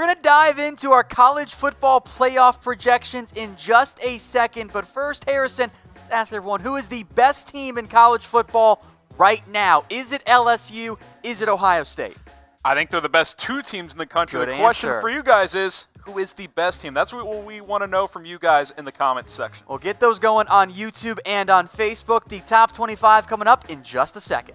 We're going to dive into our college football playoff projections in just a second. But first, Harrison, let's ask everyone, who is the best team in college football right now? Is it LSU? Is it Ohio State? I think they're the best two teams in the country. Good the question answer. for you guys is, who is the best team? That's what we want to know from you guys in the comments section. We'll get those going on YouTube and on Facebook. The top 25 coming up in just a second.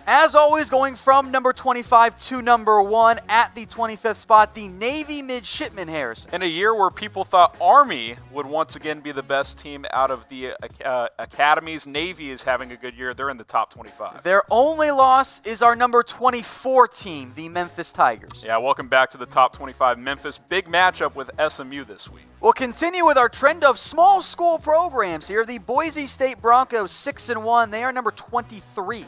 As always, going from number 25 to number 1 at the 25th spot, the Navy Midshipmen, Harrison. In a year where people thought Army would once again be the best team out of the academies, Navy is having a good year. They're in the top 25. Their only loss is our number 24 team, the Memphis Tigers. Yeah, welcome back to the top 25. Memphis, big matchup with SMU this week. We'll continue with our trend of small school programs here. The Boise State Broncos, 6-1. They are number 23.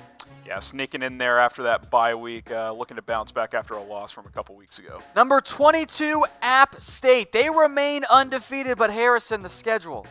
Yeah, sneaking in there after that bye week, looking to bounce back after a loss from a couple weeks ago. Number 22, App State. They remain undefeated, but Harrison, the schedule.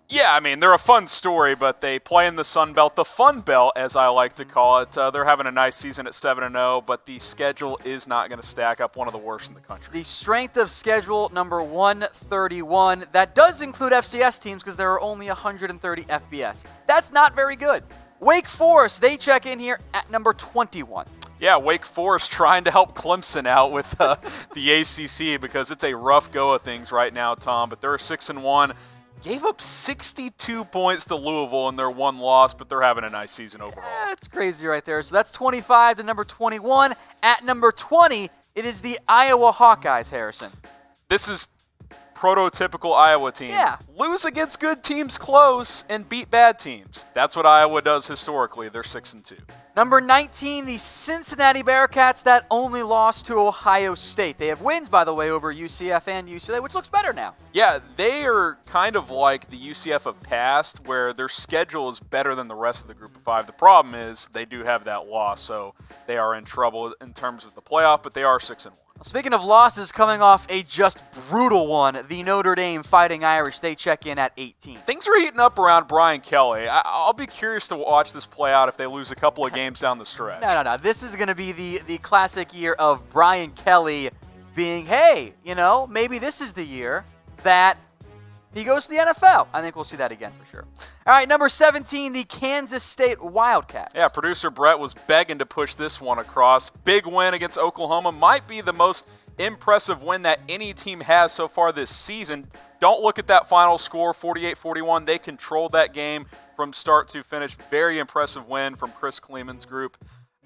Yeah, I mean, they're a fun story, but they play in the Sun Belt, the Fun Belt, as I like to call it. They're having a nice season at 7-0, but the schedule is not going to stack up, one of the worst in the country. The strength of schedule, number 131. That does include FCS teams because there are only 130 FBS. That's not very good. Wake Forest, they check in here at number 21. Yeah, Wake Forest trying to help Clemson out with the ACC because it's a rough go of things right now, Tom. But they're 6-1. Gave up 62 points to Louisville in their one loss, but they're having a nice season overall. Yeah, that's crazy right there. So that's 25 to number 21. At number 20, it is the Iowa Hawkeyes, Harrison. This is prototypical Iowa team. Yeah. Lose against good teams close and beat bad teams. That's what Iowa does historically. They're 6-2. Number 19, the Cincinnati Bearcats, that only lost to Ohio State. They have wins, by the way, over UCF and UCLA, which looks better now. Yeah, they are kind of like the UCF of past, where their schedule is better than the rest of the Group of Five. The problem is they do have that loss, so they are in trouble in terms of the playoff, but they are 6-1. Speaking of losses, coming off a just brutal one, the Notre Dame Fighting Irish, they check in at 18. Things are heating up around Brian Kelly. I'll be curious to watch this play out if they lose a couple of games down the stretch. No. This is going to be the classic year of Brian Kelly being, hey, maybe this is the year that he goes to the NFL. I think we'll see that again for sure. All right, number 17, the Kansas State Wildcats. Yeah, producer Brett was begging to push this one across. Big win against Oklahoma. Might be the most impressive win that any team has so far this season. Don't look at that final score, 48-41. They controlled that game from start to finish. Very impressive win from Chris Kleeman's group.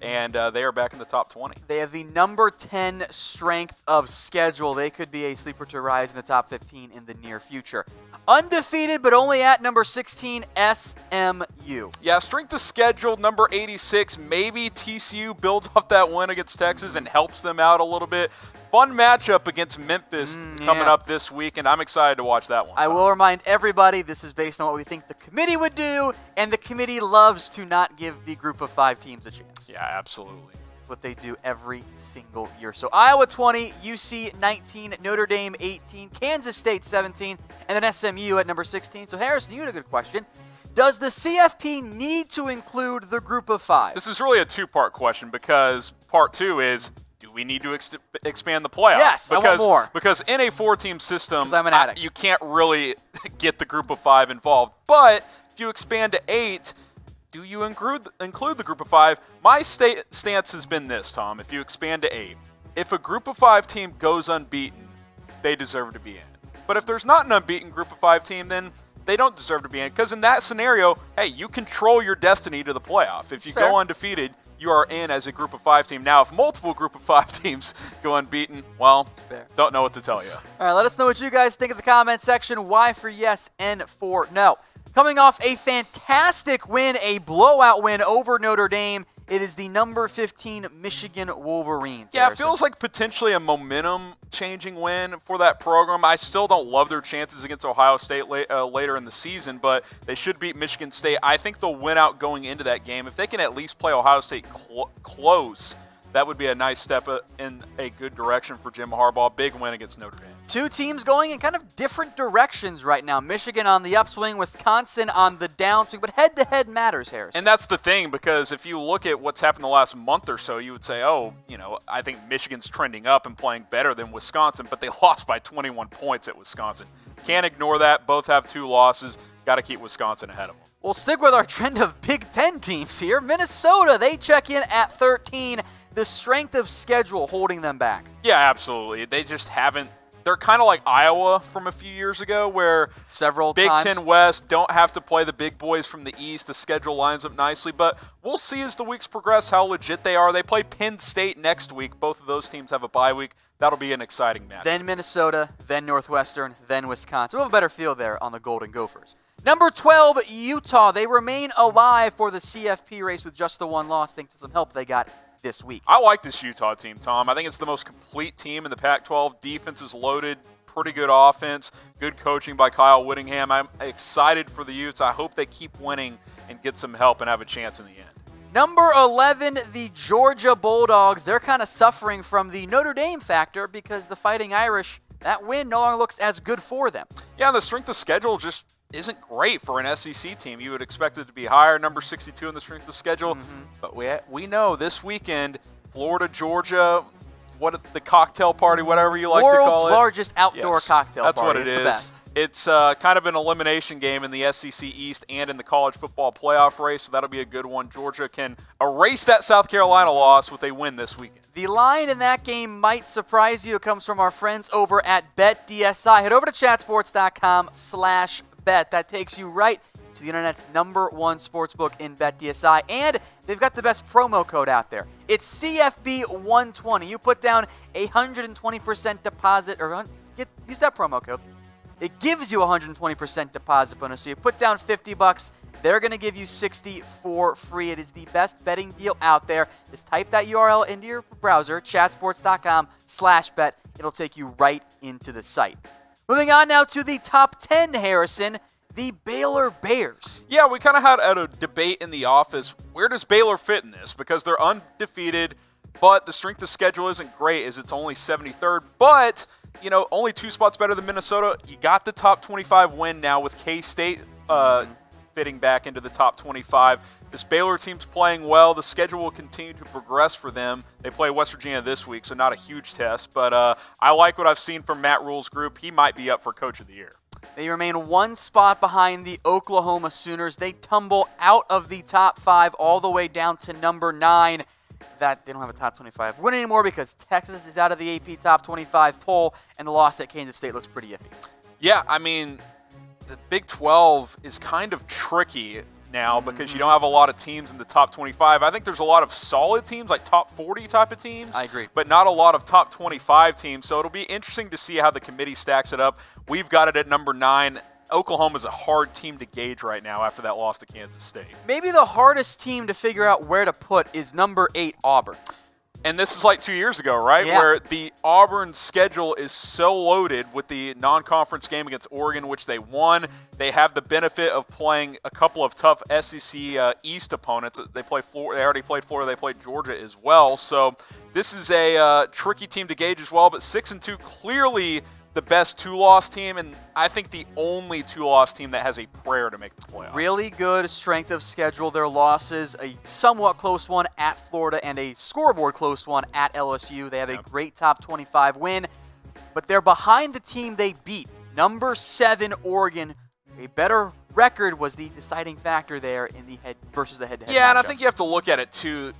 And they are back in the top 20. They have the number 10 strength of schedule. They could be a sleeper to rise in the top 15 in the near future. Undefeated, but only at number 16, SMU. Yeah, strength of schedule, number 86. Maybe TCU builds off that win against Texas and helps them out a little bit. Fun matchup against Memphis coming up this week, and I'm excited to watch that one. I will remind everybody this is based on what we think the committee would do, and the committee loves to not give the Group of 5 teams a chance. Yeah, absolutely. What they do every single year. So Iowa 20, UC 19, Notre Dame 18, Kansas State 17, and then SMU at number 16. So Harrison, you had a good question. Does the CFP need to include the Group of 5? This is really a two-part question because part two is, do we need to expand the playoff? Yes, I want more. Because in a 4-team system, I'm an addict. You can't really get the Group of 5 involved. But if you expand to 8, do you include the Group of 5? My stance has been this, Tom. If you expand to 8, if a Group of 5 team goes unbeaten, they deserve to be in. But if there's not an unbeaten Group of 5 team, then they don't deserve to be in. Because in that scenario, hey, you control your destiny to the playoff. If you go undefeated, you are in as a Group of 5 team. Now, if multiple Group of 5 teams go unbeaten, well, don't know what to tell you. All right, let us know what you guys think in the comment section. Why for yes and for no. Coming off a fantastic win, a blowout win over Notre Dame, it is the number 15 Michigan Wolverines. Yeah, it feels like potentially a momentum-changing win for that program. I still don't love their chances against Ohio State later in the season, but they should beat Michigan State. I think they'll win out going into that game. If they can at least play Ohio State close, that would be a nice step in a good direction for Jim Harbaugh. Big win against Notre Dame. Two teams going in kind of different directions right now. Michigan on the upswing, Wisconsin on the downswing, but head-to-head matters, Harrison. And that's the thing, because if you look at what's happened the last month or so, you would say, I think Michigan's trending up and playing better than Wisconsin, but they lost by 21 points at Wisconsin. Can't ignore that. Both have 2 losses. Got to keep Wisconsin ahead of them. We'll stick with our trend of Big Ten teams here. Minnesota, they check in at 13. The strength of schedule holding them back. Yeah, absolutely. They just haven't. They're kind of like Iowa from a few years ago, where several Big times. Ten West don't have to play the big boys from the East. The schedule lines up nicely, but we'll see as the weeks progress how legit they are. They play Penn State next week. Both of those teams have a bye week. That'll be an exciting match. Then Minnesota, then Northwestern, then Wisconsin. We'll have a better feel there on the Golden Gophers. Number 12, Utah. They remain alive for the CFP race with just the 1 loss, thanks to some help they got this week. I like this Utah team, Tom. I think it's the most complete team in the Pac-12. Defense is loaded, pretty good offense, good coaching by Kyle Whittingham. I'm excited for the Utes. I hope they keep winning and get some help and have a chance in the end. Number 11, the Georgia Bulldogs. They're kind of suffering from the Notre Dame factor because the Fighting Irish, that win no longer looks as good for them. Yeah, the strength of schedule just isn't great for an SEC team. You would expect it to be higher, number 62 in the strength of schedule. But we know this weekend, Florida, Georgia, the cocktail party, whatever you like to call it. World's largest outdoor cocktail that's party. What it it's is. The best. It's kind of an elimination game in the SEC East and in the college football playoff race, so that'll be a good one. Georgia can erase that South Carolina loss with a win this weekend. The line in that game might surprise you. It comes from our friends over at BetDSI. Head over to chatsports.com/bet. That takes you right to the internet's #1 sportsbook in BetDSI, and they've got the best promo code out there. It's CFB120. You put down 120% deposit, or use that promo code. It gives you a 120% deposit bonus. So you put down $50, they're going to give you $60 for free. It is the best betting deal out there. Just type that URL into your browser, chatsports.com/bet. It'll take you right into the site. Moving on now to the top 10, Harrison, the Baylor Bears. Yeah, we kind of had a debate in the office. Where does Baylor fit in this? Because they're undefeated, but the strength of schedule isn't great as it's only 73rd. But, only 2 spots better than Minnesota. You got the top 25 win now with K-State fitting back into the top 25. This Baylor team's playing well. The schedule will continue to progress for them. They play West Virginia this week, so not a huge test. But I like what I've seen from Matt Rule's group. He might be up for Coach of the Year. They remain 1 spot behind the Oklahoma Sooners. They tumble out of the top 5 all the way down to number 9. That they don't have a top 25 win anymore because Texas is out of the AP top 25 poll, and the loss at Kansas State looks pretty iffy. Yeah, I mean, the Big 12 is kind of tricky now because you don't have a lot of teams in the top 25. I think there's a lot of solid teams, like top 40 type of teams. I agree. But not a lot of top 25 teams. So it'll be interesting to see how the committee stacks it up. We've got it at number 9. Oklahoma's a hard team to gauge right now after that loss to Kansas State. Maybe the hardest team to figure out where to put is number 8, Auburn. And this is like 2 years ago, right? Yeah. Where the Auburn schedule is so loaded with the non-conference game against Oregon, which they won. They have the benefit of playing a couple of tough SEC East opponents. They already played Florida. They played Georgia as well. So this is a tricky team to gauge as well. But 6-2, clearly the best 2-loss team, and I think the only 2-loss team that has a prayer to make the playoffs. Really good strength of schedule. Their losses, a somewhat close one at Florida and a scoreboard close one at LSU. They have a great top 25 win, but they're behind the team they beat. Number 7, Oregon. A better record was the deciding factor there in the versus the head-to-head Yeah, and I matchup. think you have to look at it too.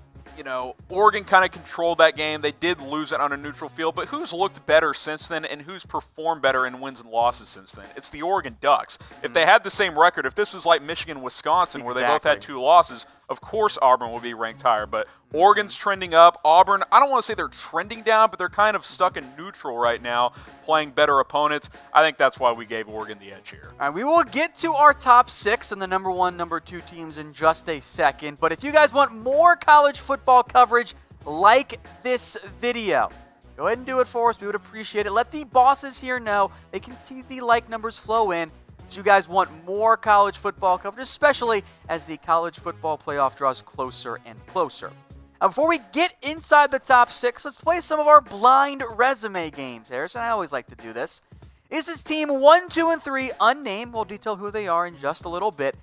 Oregon kind of controlled that game. They did lose it on a neutral field, but who's looked better since then and who's performed better in wins and losses since then? It's the Oregon Ducks. If they had the same record, if this was like Michigan-Wisconsin where they both had 2 losses, of course Auburn would be ranked higher. But Oregon's trending up. Auburn, I don't want to say they're trending down, but they're kind of stuck in neutral right now, playing better opponents. I think that's why we gave Oregon the edge here. All right, we will get to our top 6 and the number 1, number 2 teams in just a second. But if you guys want more college football coverage like this video, go ahead and do it for us. We would appreciate it. Let the bosses here know. They can see the like numbers flow in. That you guys want more college football coverage, especially as the college football playoff draws closer and closer. Now, before we get inside the top 6, let's play some of our blind resume games, Harrison. I always like to do this. This is team 1, 2, and 3, unnamed. We'll detail who they are in just a little bit.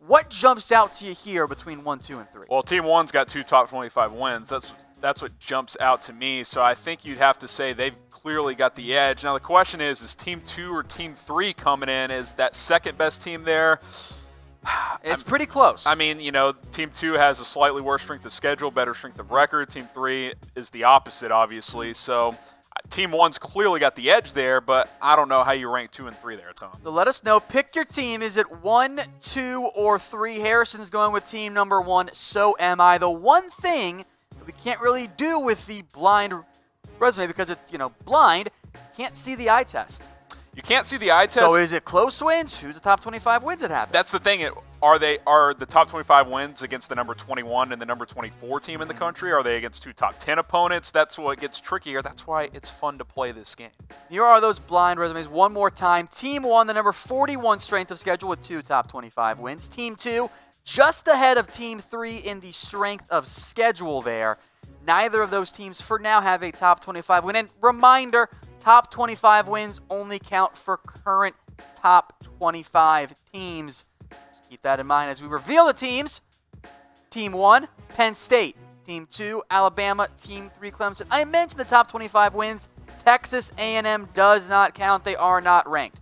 What jumps out to you here between 1, 2, and 3? Well, Team 1's got 2 top 25 wins. That's what jumps out to me. So I think you'd have to say they've clearly got the edge. Now the question is Team 2 or Team 3 coming in? Is that second best team there? It's pretty close. I mean, Team 2 has a slightly worse strength of schedule, better strength of record. Team 3 is the opposite, obviously. So Team 1's clearly got the edge there, but I don't know how you rank 2 and 3 there, Tom. So let us know. Pick your team. Is it 1, 2, or 3? Harrison's going with team number 1. So am I. The one thing that we can't really do with the blind resume because it's, blind, can't see the eye test. You can't see the eye test. So is it close wins? Who's the top 25 wins that happen? That's the thing. Are the top 25 wins against the number 21 and the number 24 team in the country? Are they against 2 top 10 opponents? That's what gets trickier. That's why it's fun to play this game. Here are those blind resumes one more time. Team 1, the number 41 strength of schedule with 2 top 25 wins. Team 2, just ahead of Team 3 in the strength of schedule there. Neither of those teams for now have a top 25 win. And reminder, top 25 wins only count for current top 25 teams. Just keep that in mind as we reveal the teams. Team 1, Penn State. Team 2, Alabama. Team 3, Clemson. I mentioned the top 25 wins. Texas A&M does not count. They are not ranked.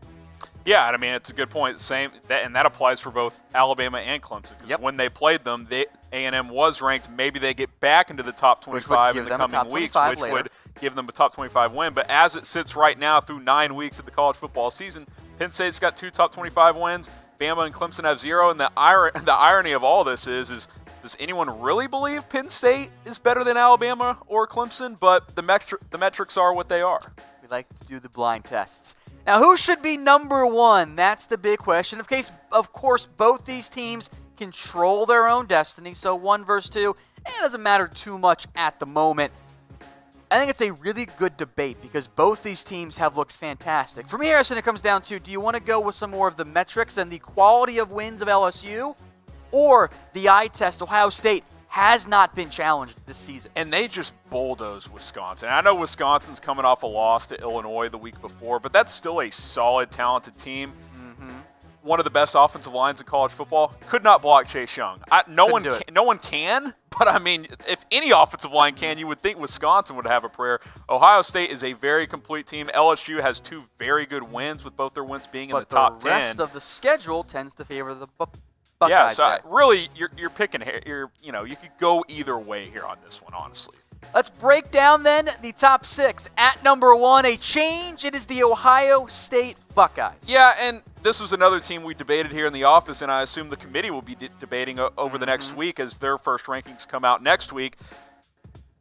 Yeah, I mean, it's a good point. And that applies for both Alabama and Clemson. Because when they played them, A&M was ranked. Maybe they get back into the top 25 in the coming weeks, which would give them a top 25 win. But as it sits right now through 9 weeks of the college football season, Penn State's got 2 top 25 wins. Bama and Clemson have 0. And the irony of all this is does anyone really believe Penn State is better than Alabama or Clemson? But the metrics are what they are. We like to do the blind tests. Now, who should be number 1? That's the big question. Of course, both these teams control their own destiny, so 1 versus 2, it doesn't matter too much at the moment. I think it's a really good debate because both these teams have looked fantastic. For me, Harrison, it comes down to, do you want to go with some more of the metrics and the quality of wins of LSU, or the eye test? Ohio State has not been challenged this season. And they just bulldozed Wisconsin. I know Wisconsin's coming off a loss to Illinois the week before, but that's still a solid, talented team. One of the best offensive lines in college football. Could not block Chase Young. No one can, but I mean, if any offensive line can, you would think Wisconsin would have a prayer. Ohio State is a very complete team. LSU has 2 very good wins, with both their wins being in the top 10. But the rest of the schedule tends to favor the Buckeyes. Yeah, so really, you're picking. You could go either way here on this one, honestly. Let's break down then the top 6. At number 1, a change. It is the Ohio State Buckeyes. Yeah, and this was another team we debated here in the office, and I assume the committee will be debating over the next week as their first rankings come out next week.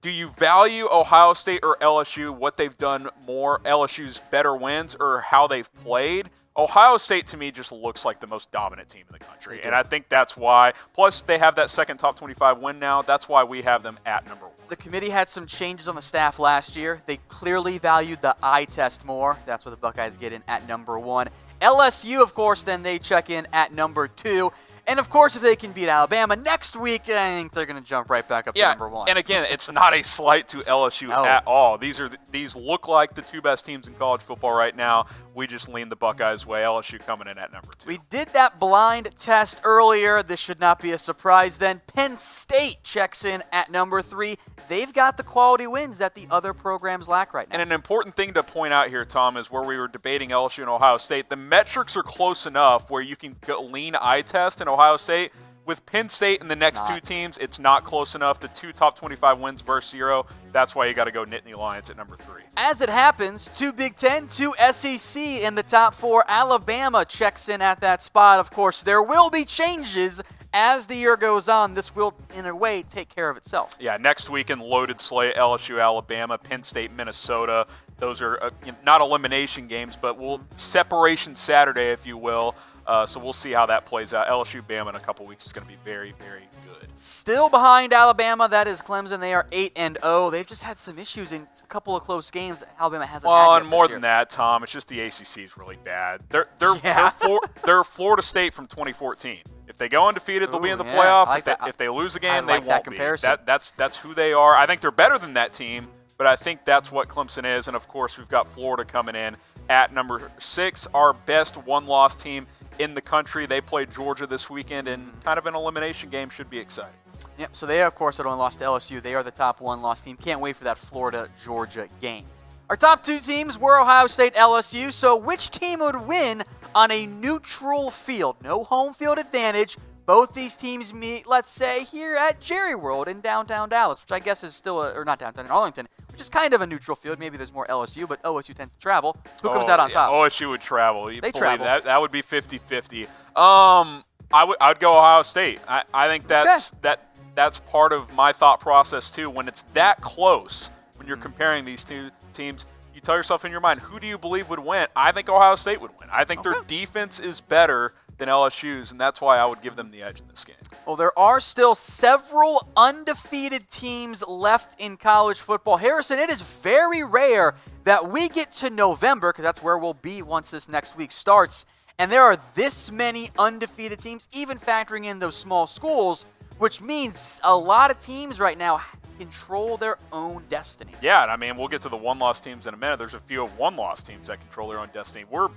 Do you value Ohio State or LSU, what they've done more, LSU's better wins, or how they've played? Ohio State, to me, just looks like the most dominant team in the country, and I think that's why. Plus, they have that second top 25 win now. That's why we have them at number 1. The committee had some changes on the staff last year. They clearly valued the eye test more. That's what the Buckeyes get in at number 1. LSU, of course, then they check in at number 2. And, of course, if they can beat Alabama next week, I think they're going to jump right back up to number 1. And, again, it's not a slight to LSU at all. These look like the 2 best teams in college football right now. We just lean the Buckeyes' way. LSU coming in at number 2. We did that blind test earlier. This should not be a surprise then. Penn State checks in at number 3. They've got the quality wins that the other programs lack right now. And an important thing to point out here, Tom, is where we were debating LSU and Ohio State. The metrics are close enough where you can lean eye test in Ohio State. With Penn State and the next 2 teams, it's not close enough. The 2 top 25 wins versus 0. That's why you got to go Nittany Lions at number 3. As it happens, 2 Big Ten, 2 SEC in the top 4. Alabama checks in at that spot. Of course, there will be changes as the year goes on. This will, in a way, take care of itself. Yeah, next week in loaded slate, LSU, Alabama, Penn State, Minnesota. Those are not elimination games, but separation Saturday, if you will. So we'll see how that plays out. LSU, Bama in a couple weeks is going to be very, very good. Still behind Alabama, that is Clemson. They are 8-0. They've just had some issues in a couple of close games that Alabama hasn't had yet. Well, and more than that, Tom, it's just the ACC is really bad. They're Florida State from 2014. If they go undefeated, they'll be in the yeah, playoff. I like If they lose a game, like they that won't comparison. be. That's who they are. I think they're better than that team, but I think that's what Clemson is. And, of course, we've got Florida coming in at number 6, our best one-loss team in the country. They play Georgia this weekend, and kind of an elimination game should be exciting. Yep, so they, of course, had only lost to LSU. They are the top one-loss team. Can't wait for that Florida-Georgia game. Our top 2 teams were Ohio State, LSU. So which team would win on a neutral field? No home field advantage. Both these teams meet, let's say, here at Jerry World in downtown Dallas, which I guess is still, or not downtown, in Arlington, which is kind of a neutral field. Maybe there's more LSU, but OSU tends to travel. Who comes out on top? OSU would travel. They travel. That would be 50-50. I'd go Ohio State. I think that's part of my thought process too. When it's that close, when you're comparing these two teams, you tell yourself in your mind, who do you believe would win? I think Ohio State would win. I think their defense is better than LSU's, and that's why I would give them the edge in this game. Well, there are still several undefeated teams left in college football. Harrison, it is very rare that we get to November, because that's where we'll be once this next week starts, and there are this many undefeated teams, even factoring in those small schools, which means a lot of teams right now control their own destiny. Yeah, and I mean, we'll get to the one-loss teams in a minute. There's a few of one-loss teams that control their own destiny. We're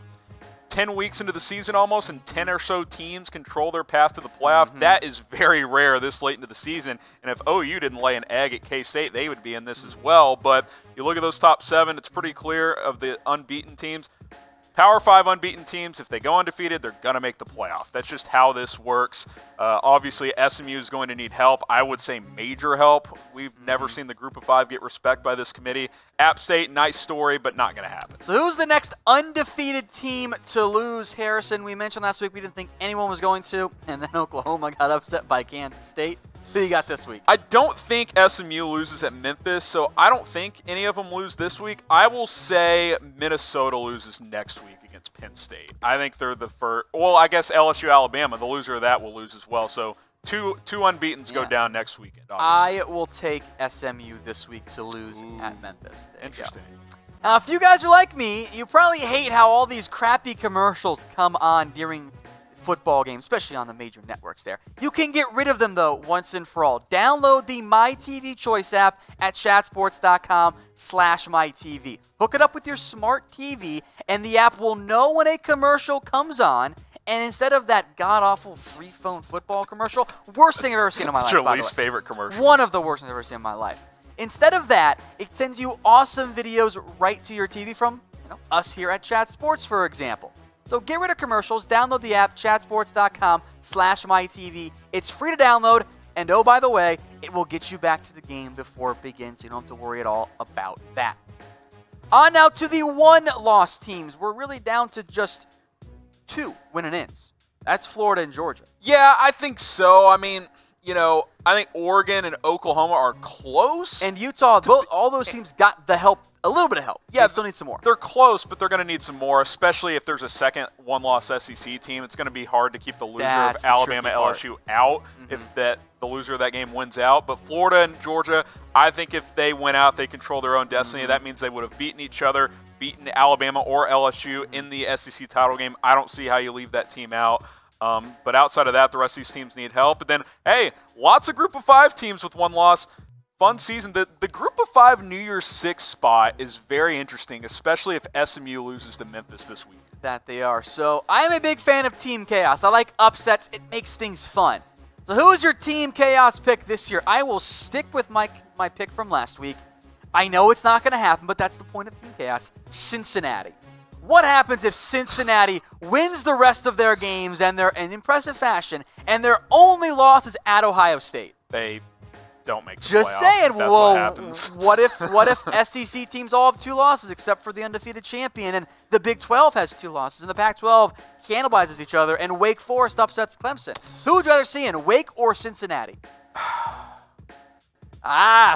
10 weeks into the season almost, and 10 or so teams control their path to the playoff. That is very rare this late into the season. And if OU didn't lay an egg at K-State, they would be in this as well. But you look at those top 7, it's pretty clear of the unbeaten teams. Power 5 unbeaten teams, if they go undefeated, they're going to make the playoff. That's just how this works. Obviously, SMU is going to need help. I would say major help. We've never seen the group of 5 get respect by this committee. App State, nice story, but not going to happen. So who's the next undefeated team to lose, Harrison? We mentioned last week we didn't think anyone was going to, and then Oklahoma got upset by Kansas State. Who you got this week? I don't think SMU loses at Memphis, so I don't think any of them lose this week. I will say Minnesota loses next week against Penn State. I think they're the first. Well, I guess LSU, Alabama, the loser of that will lose as well. So two unbeatens go down next weekend. Obviously. I will take SMU this week to lose at Memphis. Interesting. Now, if you guys are like me, you probably hate how all these crappy commercials come on during football games, especially on the major networks there. You can get rid of them, though, once and for all. Download the MyTV Choice app at chatsports.com/MyTV. Hook it up with your smart TV, and the app will know when a commercial comes on, and instead of that god-awful free phone football commercial, worst thing I've ever seen in my life, Your by the least way. favorite commercial. One of the worst things I've ever seen in my life. Instead of that, it sends you awesome videos right to your TV from us here at Chat Sports, for example. So get rid of commercials, download the app, chatsports.com/MyTV. It's free to download, and oh, by the way, it will get you back to the game before it begins, so you don't have to worry at all about that. On now to the one-loss teams. We're really down to just 2 win-and-ins. That's Florida and Georgia. Yeah, I think so. I mean, I think Oregon and Oklahoma are close. And Utah, all those teams got the help, a little bit of help. Yeah, they still need some more. They're close, but they're going to need some more, especially if there's a second one-loss SEC team. It's going to be hard to keep the loser That's of Alabama LSU out if the loser of that game wins out. But Florida and Georgia, I think if they win out, they control their own destiny. That means they would have beaten each other, beaten Alabama or LSU in the SEC title game. I don't see how you leave that team out. But outside of that, the rest of these teams need help. But then, hey, lots of group of 5 teams with one loss. Fun season. The group of 5 New Year's 6 spot is very interesting, especially if SMU loses to Memphis this week. That they are. So I'm a big fan of Team Chaos. I like upsets. It makes things fun. So who is your Team Chaos pick this year? I will stick with my pick from last week. I know it's not going to happen, but that's the point of Team Chaos. Cincinnati. What happens if Cincinnati wins the rest of their games and they're in impressive fashion, and their only loss is at Ohio State? They don't make the Just playoff. saying. That's Well, what happens. what if SEC teams all have 2 losses except for the undefeated champion, and the Big 12 has 2 losses, and the Pac-12 cannibalizes each other, and Wake Forest upsets Clemson? Who would you rather see in, Wake or Cincinnati?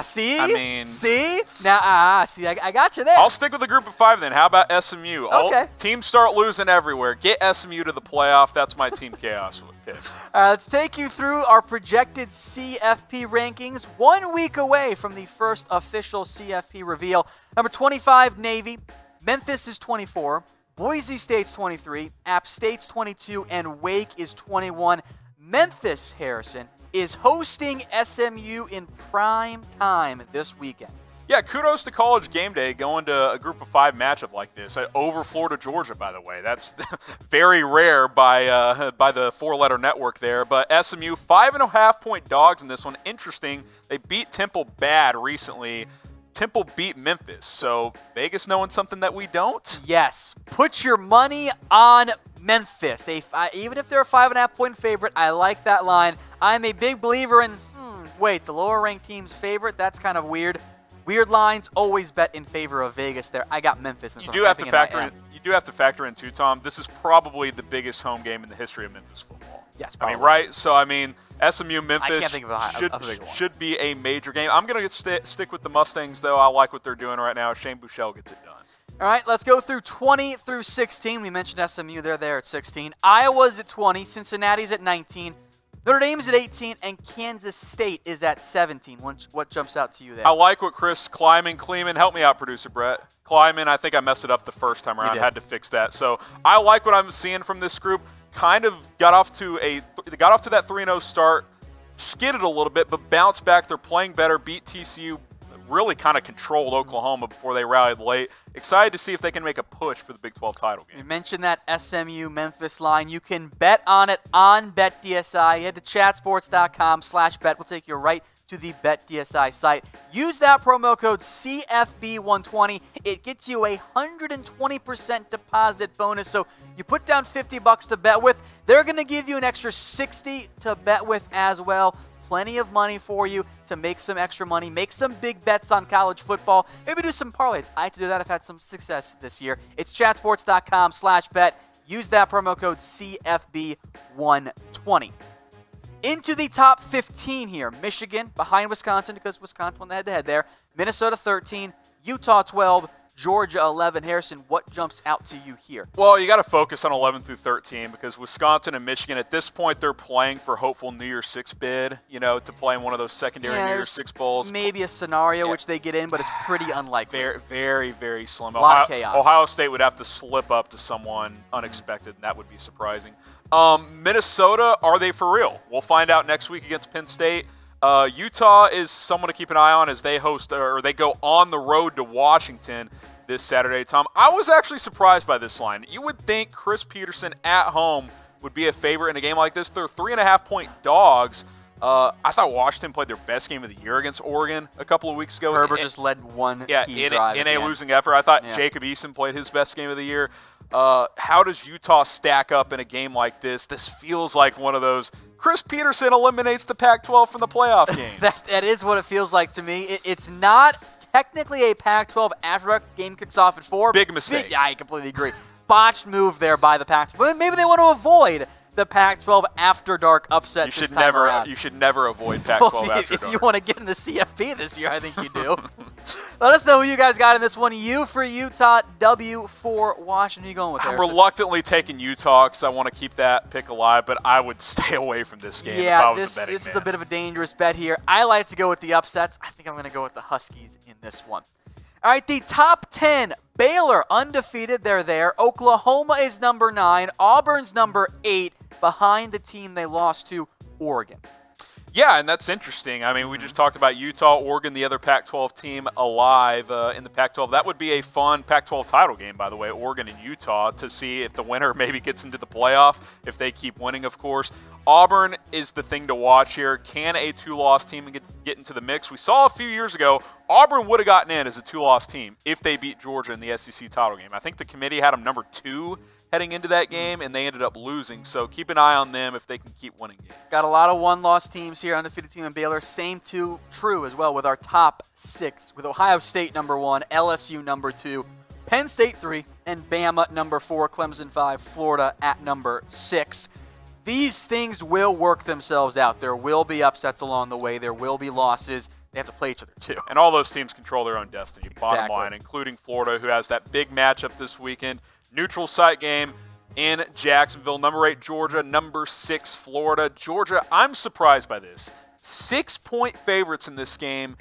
See? I mean... See? Now, see, I got you there. I'll stick with the group of 5 then. How about SMU? Okay. Teams start losing everywhere. Get SMU to the playoff. That's my Team Chaos pick. All right, let's take you through our projected CFP rankings 1 week away from the first official CFP reveal. Number 25, Navy. Memphis is 24. Boise State's 23. App State's 22. And Wake is 21. Memphis, Harrison, is hosting SMU in prime time this weekend. Yeah, kudos to College Game Day going to a group of 5 matchup like this over Florida, Georgia, by the way. That's very rare by the 4-letter network there. But SMU, 5.5-point dogs in this one. Interesting. They beat Temple bad recently. Temple beat Memphis. So Vegas knowing something that we don't? Yes. Put your money on Memphis. Even if they're a 5.5-point favorite, I like that line. I'm a big believer in, wait, the lower-ranked team's favorite? That's kind of weird. Weird lines, always bet in favor of Vegas there. I got Memphis. You do have to factor in too, Tom. This is probably the biggest home game in the history of Memphis football. Yes, probably. I mean, right? So, I mean, SMU Memphis should be a major game. I'm going to stick with the Mustangs, though. I like what they're doing right now. Shane Buechele gets it done. All right, let's go through 20 through 16. We mentioned SMU. They're there at 16. Iowa's at 20. Cincinnati's at 19. Notre Dame's at 18, and Kansas State is at 17. What jumps out to you there? I like what Chris Kleeman, help me out, producer Brett. Kleeman, I think I messed it up the first time around. I had to fix that. So I like what I'm seeing from this group. Kind of got off to that 3-0 start, skidded a little bit, but bounced back. They're playing better, beat TCU, really kind of controlled Oklahoma before they rallied late. Excited to see if they can make a push for the Big 12 title game. You mentioned that SMU-Memphis line. You can bet on it on BetDSI. Head to chatsports.com/bet. We'll take you right to the BetDSI site. Use that promo code CFB120. It gets you a 120% deposit bonus. So you put down $50 to bet with. They're going to give you an extra $60 to bet with as well. Plenty of money for you to make some extra money, make some big bets on college football, maybe do some parlays. I like to do that. I've had some success this year. It's chatsports.com/bet. Use that promo code CFB120. Into the top 15 here. Michigan behind Wisconsin because Wisconsin won the head-to-head there. Minnesota 13, Utah 12, Georgia 11. Harrison, what jumps out to you here? Well, you got to focus on 11 through 13 because Wisconsin and Michigan, at this point, they're playing for hopeful New Year's Six bid, to play in one of those secondary New Year's Six bowls. Maybe a scenario which they get in, but it's pretty unlikely. Very, very, very slim. A lot of chaos. Ohio State would have to slip up to someone unexpected, and that would be surprising. Minnesota, are they for real? We'll find out next week against Penn State. Utah is someone to keep an eye on as they they go on the road to Washington this Saturday. Tom, I was actually surprised by this line. You would think Chris Peterson at home would be a favorite in a game like this. They're 3.5-point dogs. I thought Washington played their best game of the year against Oregon a couple of weeks ago. Herbert just led one key drive in a losing effort. I thought Jacob Eason played his best game of the year. How does Utah stack up in a game like this? This feels like one of those Chris Peterson eliminates the Pac-12 from the playoff games. that is what it feels like to me. It's not technically a Pac-12 after game kicks off at 4. Big mistake. Yeah, I completely agree. Botched move there by the Pac-12. Maybe they want to avoid the Pac-12 after dark upset. You should never avoid Pac-12 after dark. If you want to get in the CFP this year, I think you do. Let us know who you guys got in this one. U for Utah, W for Washington. Who are you going with there? I'm reluctantly taking Utah because I want to keep that pick alive, but I would stay away from this game if I was a betting man. This is a bit of a dangerous bet here. I like to go with the upsets. I think I'm going to go with the Huskies in this one. All right, the top 10. Baylor, undefeated. They're there. Oklahoma is number 9. Auburn's number 8, behind the team they lost to, Oregon. Yeah, and that's interesting. I mean, we just talked about Utah, Oregon, the other Pac-12 team alive in the Pac-12. That would be a fun Pac-12 title game, by the way, Oregon and Utah, to see if the winner maybe gets into the playoff, if they keep winning, of course. Auburn is the thing to watch here. Can a 2-loss team get into the mix? We saw a few years ago, Auburn would have gotten in as a 2-loss team if they beat Georgia in the SEC title game. I think the committee had them number 2 heading into that game, and they ended up losing. So keep an eye on them if they can keep winning games. Got a lot of 1-loss teams here, undefeated team in Baylor. Same true as well with our top 6, with Ohio State number 1, LSU number 2, Penn State 3, and Bama number 4, Clemson 5, Florida at number 6. These things will work themselves out. There will be upsets along the way. There will be losses. They have to play each other, too. And all those teams control their own destiny, Exactly. Bottom line, including Florida, who has that big matchup this weekend. Neutral site game in Jacksonville. Number 8, Georgia. Number 6, Florida. Georgia, I'm surprised by this. 6-point favorites in this game.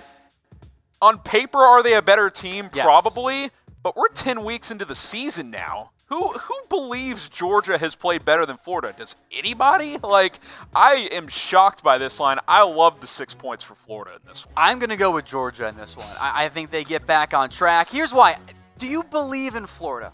On paper, are they a better team? Yes. Probably. But we're 10 weeks into the season now. Who believes Georgia has played better than Florida? Does anybody? Like, I am shocked by this line. I love the 6 points for Florida in this one. I'm going to go with Georgia in this one. I think they get back on track. Here's why. Do you believe in Florida?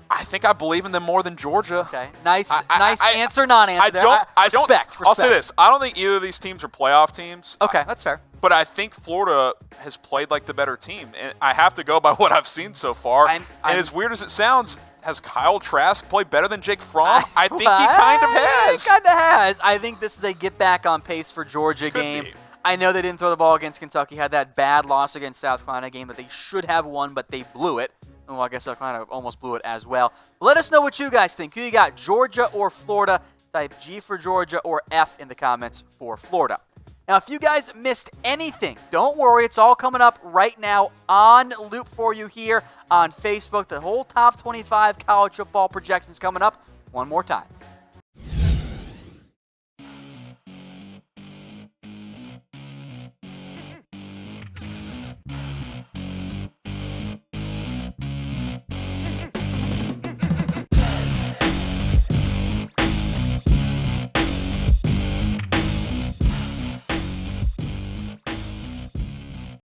I think I believe in them more than Georgia. Okay. Nice answer, non-answer. Respect. I'll say this. I don't think either of these teams are playoff teams. Okay, that's fair. But I think Florida has played like the better team. And I have to go by what I've seen so far. And as weird as it sounds, has Kyle Trask played better than Jake Fromm? I think he kind of has. He kind of has. I think this is a get back on pace for Georgia game. I know they didn't throw the ball against Kentucky, had that bad loss against South Carolina game that they should have won, but they blew it. Well, I guess South Carolina almost blew it as well. Let us know what you guys think. Who you got, Georgia or Florida? Type G for Georgia or F in the comments for Florida. Now, if you guys missed anything, don't worry. It's all coming up right now on loop for you here on Facebook. The whole top 25 college football projections coming up one more time.